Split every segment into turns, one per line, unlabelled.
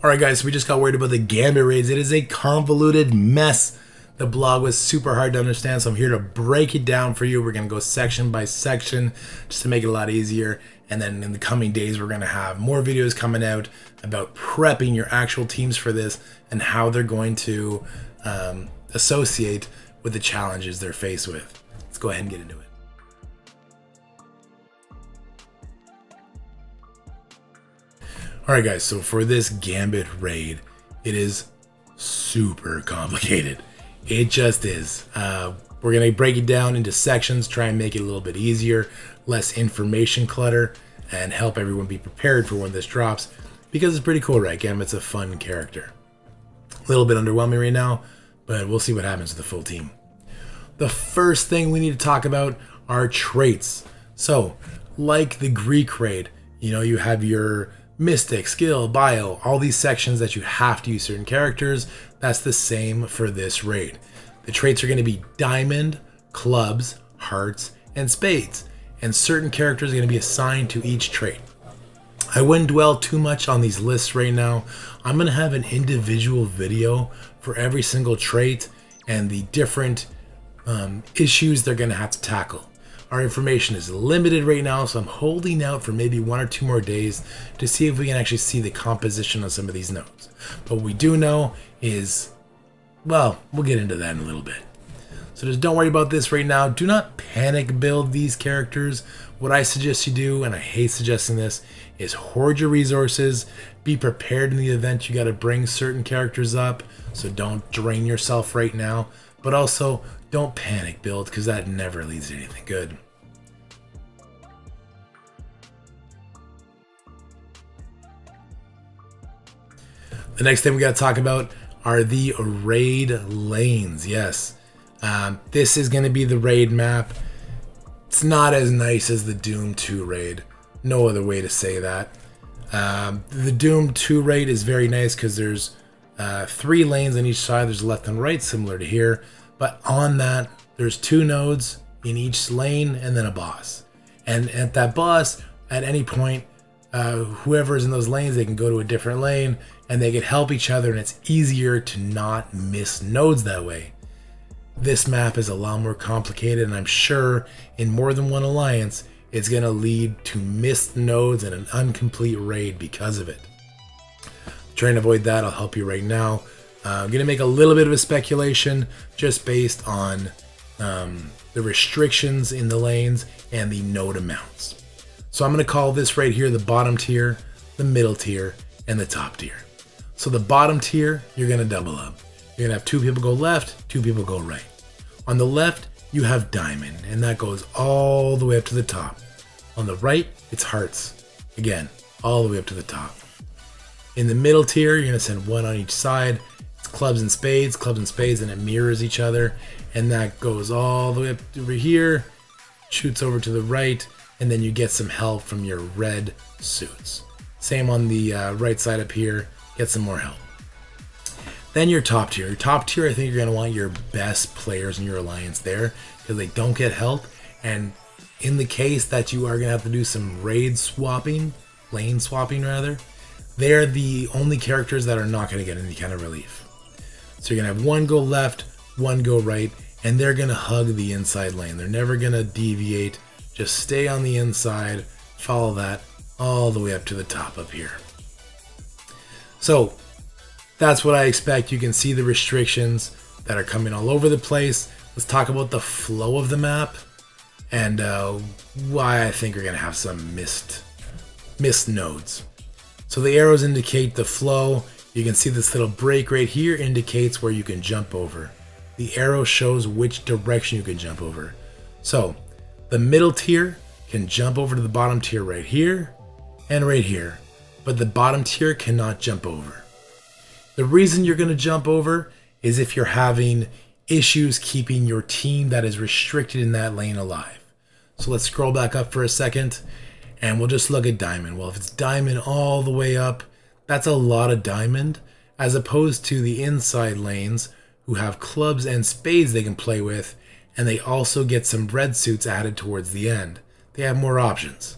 Alright guys, so we just got worried about the Gambit raids. It is a convoluted mess. The blog was super hard to understand, so I'm here to break it down for you. We're going to go section by section just to make it a lot easier. And then in the coming days, we're going to have more videos coming out about prepping your actual teams for this and how they're going to associate with the challenges they're faced with. Let's go ahead and get into it. Alright guys, so for this Gambit raid, it is super complicated. It just is. We're going to break it down into sections, try and make it a little bit easier, less information clutter, and help everyone be prepared for when this drops, because it's pretty cool, right? Gambit's a fun character. A little bit underwhelming right now, but we'll see what happens with the full team. The first thing we need to talk about are traits. So, like the Greek raid, you have your Mystic, Skill, Bio, all these sections that you have to use certain characters. That's the same for this raid. The traits are going to be Diamond, Clubs, Hearts, and Spades, and certain characters are going to be assigned to each trait. I wouldn't dwell too much on these lists right now. I'm going to have an individual video for every single trait and the different issues they're going to have to tackle. Our information is limited right now, so I'm holding out for maybe 1 or 2 more days to see if we can actually see the composition of some of these nodes. But what we do know is, well, we'll get into that in a little bit. So just don't worry about this right now. Do not panic build these characters. What I suggest you do, and I hate suggesting this, is hoard your resources. Be prepared in the event you got to bring certain characters up, so don't drain yourself right now. But also, don't panic build, because that never leads to anything good. The next thing we got to talk about are the raid lanes. Yes, this is going to be the raid map. It's not as nice as the Doom 2 raid. No other way to say that. The Doom 2 raid is very nice because there's 3 lanes on each side. There's left and right, similar to here. But on that, there's 2 nodes in each lane and then a boss. And at that boss, at any point, whoever's in those lanes, they can go to a different lane and they can help each other, and it's easier to not miss nodes that way. This map is a lot more complicated, and I'm sure in more than one alliance, it's going to lead to missed nodes and an incomplete raid because of it. Trying to avoid that, I'll help you right now. I'm going to make a little bit of a speculation just based on the restrictions in the lanes and the node amounts. So I'm going to call this right here the bottom tier, the middle tier, and the top tier. So the bottom tier, you're going to double up. You're going to have 2 people go left, 2 people go right. On the left, you have Diamond, and that goes all the way up to the top. On the right, it's Hearts. Again, all the way up to the top. In the middle tier, you're going to send 1 on each side. It's Clubs and Spades, and it mirrors each other. And that goes all the way up over here, shoots over to the right, and then you get some help from your red suits. Same on the right side up here, get some more help. Then your top tier. Your top tier, I think you're going to want your best players in your alliance there because they don't get help. And in the case that you are going to have to do some raid swapping, lane swapping rather, they're the only characters that are not going to get any kind of relief. So you're going to have 1 go left, 1 go right, and they're going to hug the inside lane. They're never going to deviate. Just stay on the inside, follow that all the way up to the top up here. So that's what I expect. You can see the restrictions that are coming all over the place. Let's talk about the flow of the map and why I think we're going to have some missed nodes. So the arrows indicate the flow. You can see this little break right here indicates where you can jump over. The arrow shows which direction you can jump over. So the middle tier can jump over to the bottom tier right here and right here, but the bottom tier cannot jump over. The reason you're going to jump over is if you're having issues keeping your team that is restricted in that lane alive. So let's scroll back up for a second and we'll just look at Diamond. Well, if it's Diamond all the way up, that's a lot of Diamond as opposed to the inside lanes who have Clubs and Spades they can play with, and they also get some red suits added towards the end. They have more options.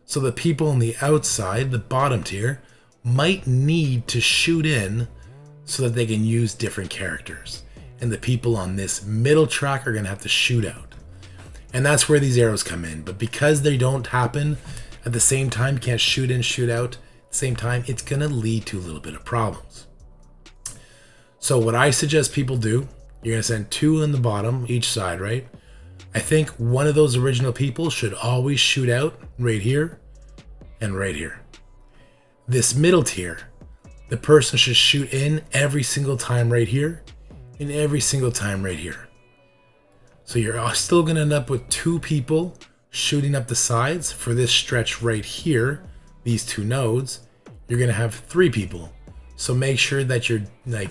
So the people on the outside, the bottom tier, might need to shoot in so that they can use different characters. And the people on this middle track are going to have to shoot out. And that's where these arrows come in. But because they don't happen at the same time, you can't shoot in, shoot out at the same time, it's going to lead to a little bit of problems. So what I suggest people do, you're going to send 2 in the bottom, each side, right? I think one of those original people should always shoot out right here and right here. This middle tier, the person should shoot in every single time right here and every single time right here. So you're still going to end up with 2 people shooting up the sides for this stretch right here, these 2 nodes. You're going to have 3 people. So make sure that you're like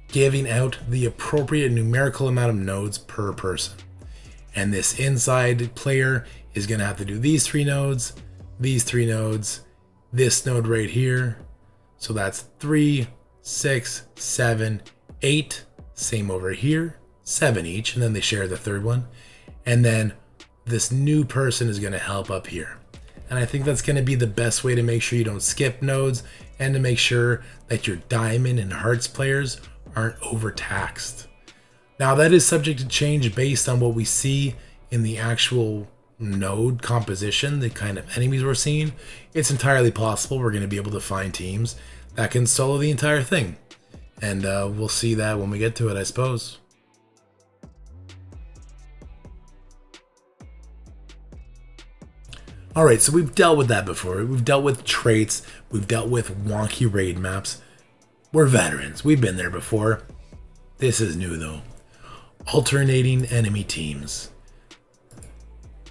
giving out the appropriate numerical amount of nodes per person. And this inside player is going to have to do these 3 nodes, these 3 nodes, this node right here. So that's 3, 6, 7, 8. Same over here, 7 each. And then they share the third one. And then this new person is going to help up here. And I think that's going to be the best way to make sure you don't skip nodes and to make sure that your diamond and hearts players aren't overtaxed. Now that is subject to change based on what we see in the actual node composition, the kind of enemies we're seeing. It's entirely possible we're going to be able to find teams that can solo the entire thing. And we'll see that when we get to it, I suppose. Alright, so we've dealt with that before. We've dealt with traits. We've dealt with wonky raid maps. We're veterans. We've been there before. This is new though. Alternating enemy teams.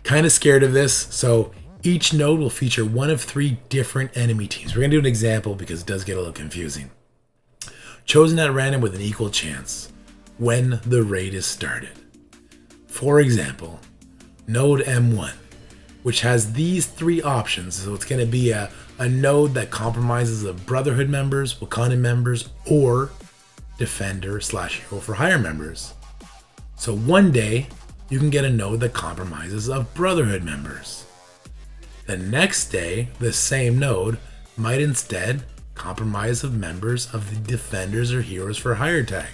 Kind of scared of this. So each node will feature one of 3 different enemy teams. We're going to do an example because it does get a little confusing. Chosen at random with an equal chance when the raid is started. For example, node M1, which has these 3 options. So it's going to be a node that compromises of Brotherhood members, Wakandan members, or Defender / Hero for Hire members. So one day, you can get a node that compromises of Brotherhood members. The next day, the same node might instead compromise of members of the Defenders or Heroes for Hire tag.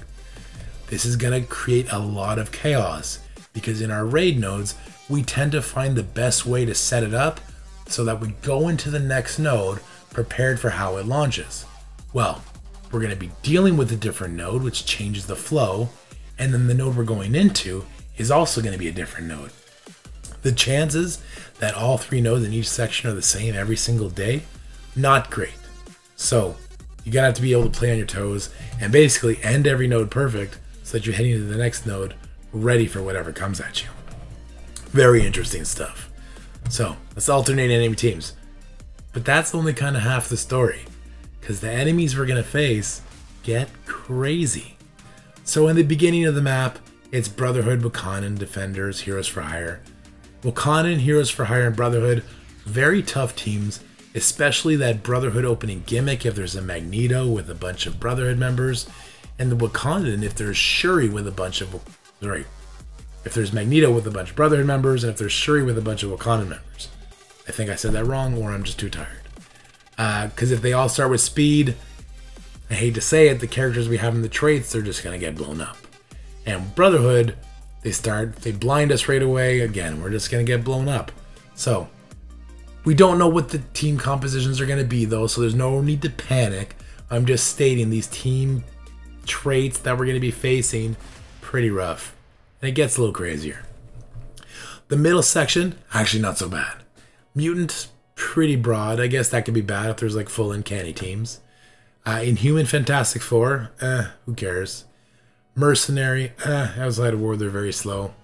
This is going to create a lot of chaos because in our raid nodes, we tend to find the best way to set it up so that we go into the next node prepared for how it launches. Well, we're going to be dealing with a different node, which changes the flow, and then the node we're going into is also going to be a different node. The chances that all 3 nodes in each section are the same every single day, not great. So you're going to have to be able to play on your toes and basically end every node perfect so that you're heading to the next node ready for whatever comes at you. Very interesting stuff. So let's alternate enemy teams. But that's only kind of half the story, because the enemies we're going to face get crazy. So in the beginning of the map, it's Brotherhood, Wakandan, Defenders, Heroes for Hire. Wakandan, Heroes for Hire, and Brotherhood, very tough teams, especially that Brotherhood opening gimmick if there's a Magneto with a bunch of Brotherhood members, and the Wakandan if there's Shuri with a bunch of... Sorry. If there's Magneto with a bunch of Brotherhood members, and if there's Shuri with a bunch of Wakandan members. I think I said that wrong, or I'm just too tired. Because if they all start with speed, I hate to say it, the characters we have in the traits, they're just going to get blown up. And Brotherhood, they blind us right away. Again, we're just going to get blown up. So, we don't know what the team compositions are going to be, though, so there's no need to panic. I'm just stating these team traits that we're going to be facing, pretty rough. And it gets a little crazier. The middle section, actually not so bad. Mutant, pretty broad. I guess that could be bad if there's like full uncanny teams. Inhuman, Fantastic Four, who cares? Mercenary, outside of war they're very slow.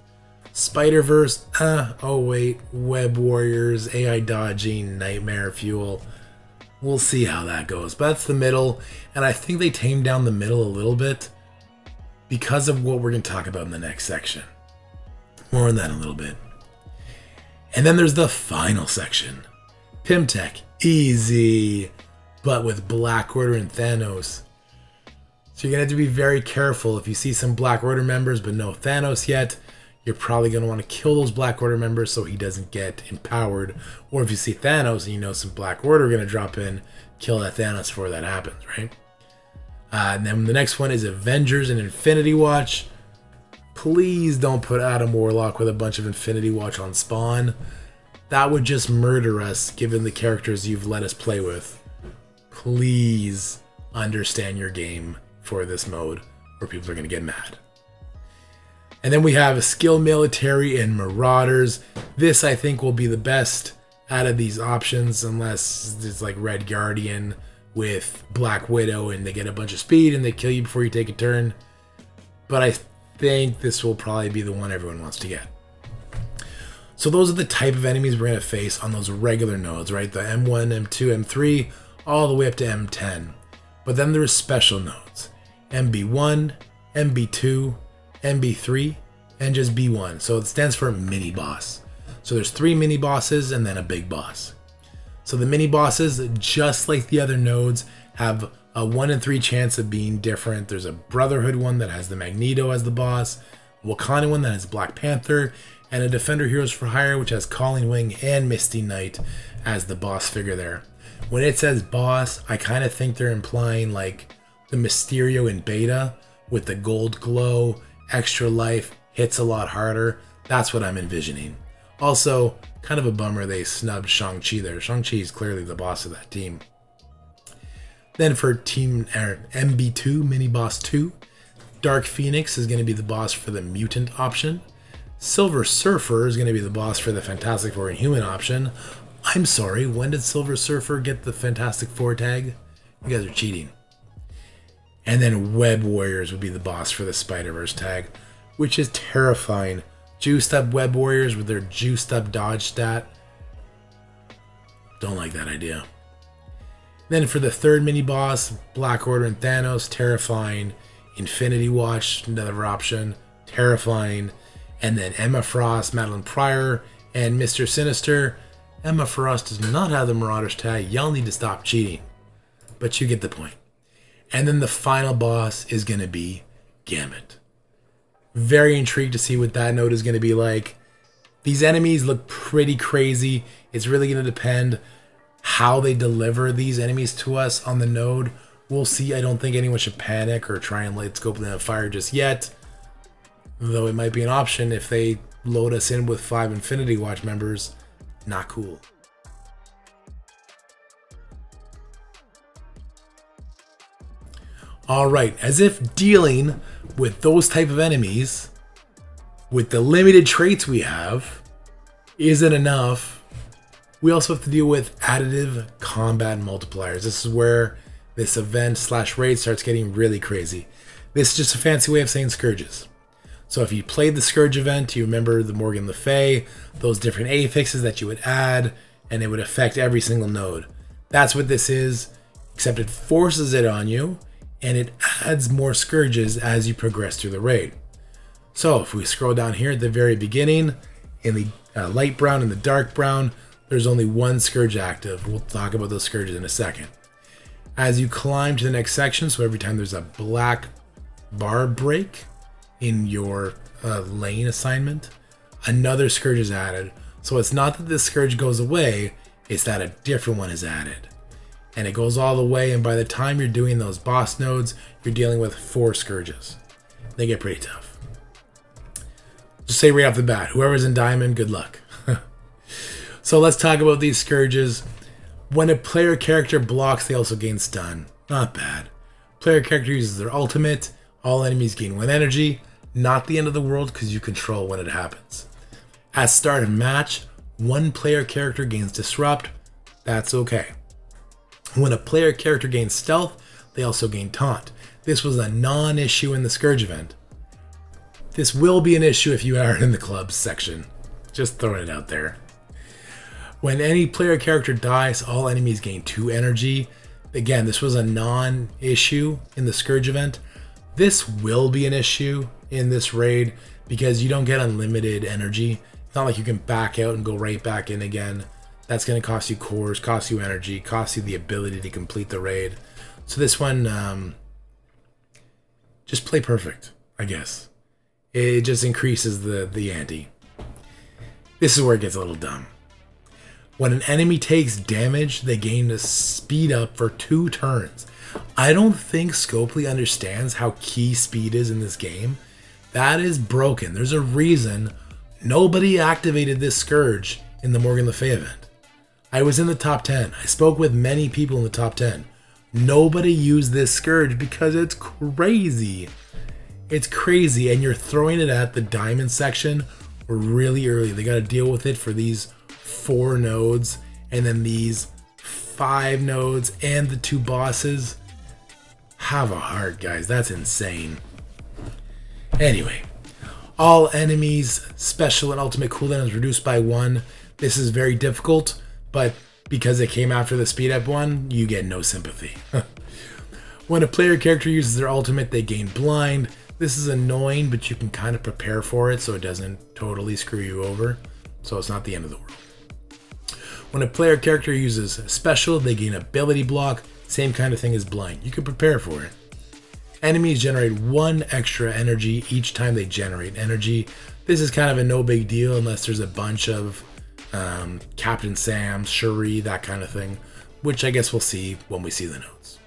Spider-Verse, oh wait, Web Warriors, AI dodging, Nightmare Fuel. We'll see how that goes. But that's the middle, and I think they tamed down the middle a little bit because of what we're going to talk about in the next section. More on that in a little bit. And then there's the final section. Pimtech, easy, but with Black Order and Thanos. So you're going to have to be very careful. If you see some Black Order members but no Thanos yet, you're probably going to want to kill those Black Order members so he doesn't get empowered. Or if you see Thanos and you know some Black Order are going to drop in, kill that Thanos before that happens, right? And then the next one is Avengers and Infinity Watch. Please don't put Adam Warlock with a bunch of Infinity Watch on spawn. That would just murder us, given the characters you've let us play with. Please understand your game for this mode, or people are going to get mad. And then we have Skill Military and Marauders. This, I think, will be the best out of these options, unless it's like Red Guardian with Black Widow and they get a bunch of speed and they kill you before you take a turn. But I think this will probably be the one everyone wants to get. So those are the type of enemies we're going to face on those regular nodes, right? The M1, M2, M3, all the way up to M10. But then there's special nodes. MB1, MB2, MB3, and just B1. So it stands for mini boss. So there's 3 mini bosses and then a big boss. So the mini bosses, just like the other nodes, have a 1 in 3 chance of being different. There's a Brotherhood one that has the Magneto as the boss, a Wakanda one that has Black Panther, and a Defender Heroes for Hire which has Calling Wing and Misty Knight as the boss figure there. When it says boss, I kind of think they're implying like the Mysterio in beta with the gold glow, extra life, hits a lot harder. That's what I'm envisioning. Also, kind of a bummer they snubbed Shang-Chi there. Shang-Chi is clearly the boss of that team. Then for Team MB2, Mini Boss 2, Dark Phoenix is going to be the boss for the Mutant option. Silver Surfer is going to be the boss for the Fantastic Four and Human option. I'm sorry, when did Silver Surfer get the Fantastic Four tag? You guys are cheating. And then Web Warriors would be the boss for the Spider-Verse tag, which is terrifying. Juiced up Web Warriors with their juiced up dodge stat. Don't like that idea. Then for the third mini boss, Black Order and Thanos, terrifying. Infinity Watch, another option, terrifying. And then Emma Frost, Madeline Pryor, and Mr. Sinister. Emma Frost does not have the Marauders tag. Y'all need to stop cheating. But you get the point. And then the final boss is going to be Gambit. Very intrigued to see what that node is going to be like. These enemies look pretty crazy. It's really going to depend how they deliver these enemies to us on the node. We'll see. I don't think anyone should panic or try and light scope them on fire just yet. Though it might be an option if they load us in with 5 Infinity Watch members. Not cool. Alright, as if dealing with those type of enemies, with the limited traits we have, isn't enough, we also have to deal with additive combat multipliers. This is where this event / raid starts getting really crazy. This is just a fancy way of saying Scourges. So if you played the Scourge event, you remember the Morgan Le Fay, those different affixes that you would add, and it would affect every single node. That's what this is, except it forces it on you, and it adds more Scourges as you progress through the raid. So if we scroll down here at the very beginning, in the light brown and the dark brown, there's only 1 Scourge active. We'll talk about those Scourges in a second. As you climb to the next section, so every time there's a black bar break in your lane assignment, another Scourge is added. So it's not that this Scourge goes away, it's that a different one is added. And it goes all the way, and by the time you're doing those boss nodes, you're dealing with 4 Scourges. They get pretty tough. Just say right off the bat, whoever's in Diamond, good luck. So let's talk about these Scourges. When a player character blocks, they also gain stun. Not bad. Player character uses their ultimate. All enemies gain 1 energy. Not the end of the world because you control when it happens. At start of match, 1 player character gains disrupt. That's okay. When a player character gains stealth, they also gain taunt. This was a non-issue in the Scourge event. This will be an issue if you are in the clubs section. Just throwing it out there. When any player character dies, all enemies gain 2 energy. Again, this was a non-issue in the Scourge event. This will be an issue in this raid because you don't get unlimited energy. It's not like you can back out and go right back in again. That's going to cost you cores, cost you energy, cost you the ability to complete the raid. So this one, just play perfect, I guess. It just increases the ante. This is where it gets a little dumb. When an enemy takes damage, they gain a speed up for 2 turns. I don't think Scopely understands how key speed is in this game. That is broken. There's a reason nobody activated this Scourge in the Morgan Le Fay event. I was in the top 10. I spoke with many people in the top 10. Nobody used this Scourge because it's crazy. It's crazy, and you're throwing it at the diamond section really early. They got to deal with it for these 4 nodes, and then these 5 nodes, and the 2 bosses. Have a heart, guys. That's insane. Anyway, all enemies, special and ultimate cooldown is reduced by 1. This is very difficult, but because it came after the speed up one, you get no sympathy. When a player character uses their ultimate, they gain blind. This is annoying, but you can kind of prepare for it so it doesn't totally screw you over. So it's not the end of the world. When a player character uses special, they gain ability block. Same kind of thing as blind. You can prepare for it. Enemies generate 1 extra energy each time they generate energy. This is kind of a no big deal unless there's a bunch of Captain Sam, Shuri, that kind of thing, which I guess we'll see when we see the notes.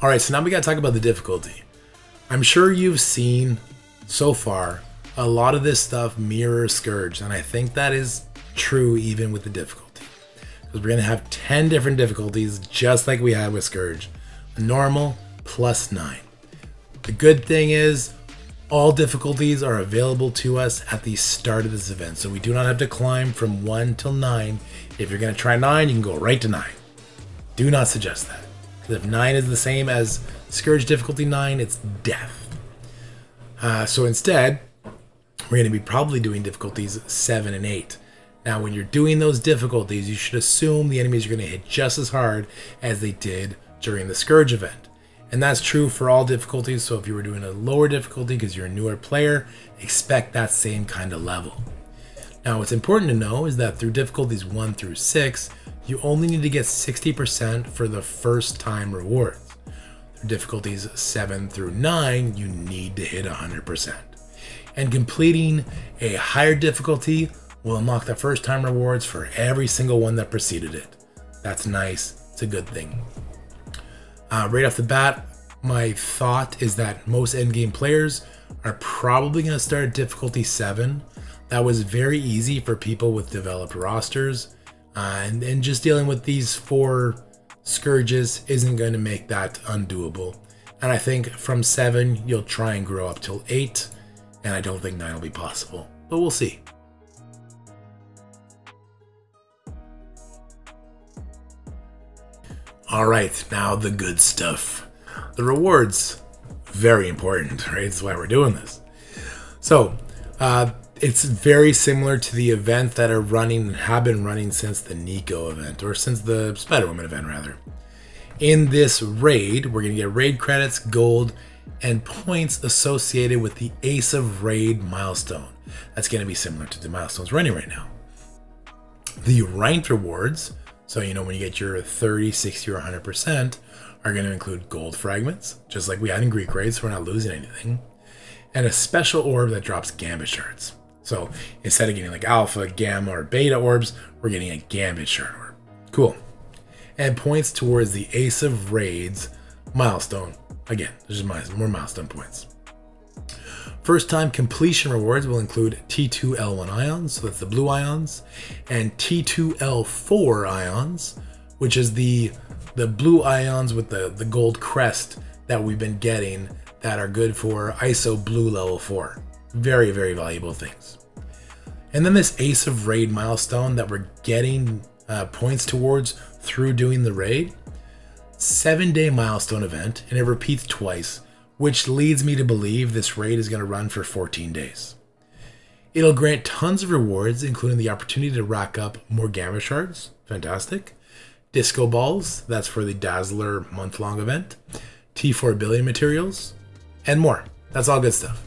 Alright, so now we gotta talk about the difficulty. I'm sure you've seen so far a lot of this stuff mirrors Scourge, and I think that is true even with the difficulty. Because we're gonna have 10 different difficulties just like we had with Scourge. Normal plus 9. The good thing is all difficulties are available to us at the start of this event, so we do not have to climb from 1 till 9. If you're going to try 9, you can go right to 9. Do not suggest that, because if 9 is the same as Scourge difficulty 9, it's death. So instead, we're going to be probably doing difficulties 7 and 8. Now, when you're doing those difficulties, you should assume the enemies are going to hit just as hard as they did during the Scourge event. And that's true for all difficulties, so if you were doing a lower difficulty because you're a newer player, expect that same kind of level. Now, what's important to know is that through difficulties 1 through 6, you only need to get 60% for the first time rewards. Through difficulties 7 through 9, you need to hit 100%. And completing a higher difficulty will unlock the first time rewards for every single one that preceded it. That's nice, it's a good thing. Right off the bat, my thought is that most endgame players are probably going to start at difficulty 7. That was very easy for people with developed rosters, and just dealing with these 4 Scourges isn't going to make that undoable. And I think from 7, you'll try and grow up till 8, and I don't think 9 will be possible, but we'll see. Alright, now the good stuff. The rewards, very important, right? That's why we're doing this. So, it's very similar to the event that are running and have been running since the Nico event, or since the Spider-Woman event, rather. In this raid, we're going to get raid credits, gold, and points associated with the Ace of Raid milestone. That's going to be similar to the milestones running right now. The ranked rewards, so you know when you get your 30, 60, or 100%, are going to include gold fragments, just like we had in Greek raids, so we're not losing anything, and a special orb that drops Gambit shards. So instead of getting like alpha, gamma, or beta orbs, we're getting a Gambit shard orb. Cool. And points towards the Ace of Raids milestone. Again, there's just more milestone points. First time completion rewards will include T2L1 ions, so that's the blue ions, and T2L4 ions, which is the blue ions with the gold crest that we've been getting that are good for ISO blue level 4. Very, very valuable things. And then this Ace of Raid milestone that we're getting points towards through doing the raid, 7-day milestone event, and it repeats twice, which leads me to believe this raid is going to run for 14 days. It'll grant tons of rewards, including the opportunity to rack up more Gamma shards, fantastic, Disco Balls, that's for the Dazzler month-long event, T4 billion materials, and more. That's all good stuff.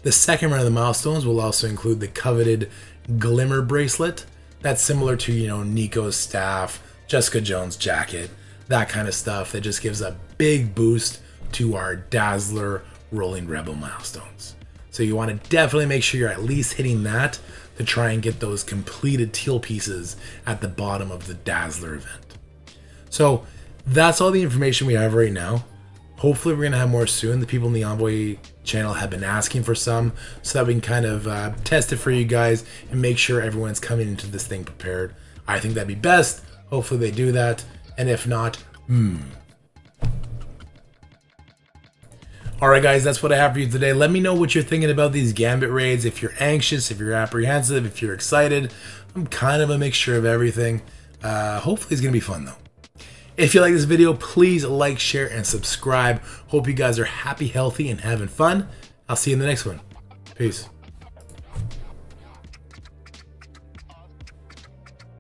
The second run of the milestones will also include the coveted Glimmer bracelet. That's similar to, you know, Nico's staff, Jessica Jones' jacket, that kind of stuff that just gives a big boost to our Dazzler Rolling Rebel milestones. So you want to definitely make sure you're at least hitting that to try and get those completed teal pieces at the bottom of the Dazzler event. So that's all the information we have right now. Hopefully we're going to have more soon. The people in the Envoy channel have been asking for some, so that we can kind of test it for you guys and make sure everyone's coming into this thing prepared. I think that'd be best. Hopefully they do that. And if not, Alright guys, that's what I have for you today. Let me know what you're thinking about these Gambit raids. If you're anxious, if you're apprehensive, if you're excited. I'm kind of a mixture of everything. Hopefully it's going to be fun though. If you like this video, please like, share, and subscribe. Hope you guys are happy, healthy, and having fun. I'll see you in the next one. Peace.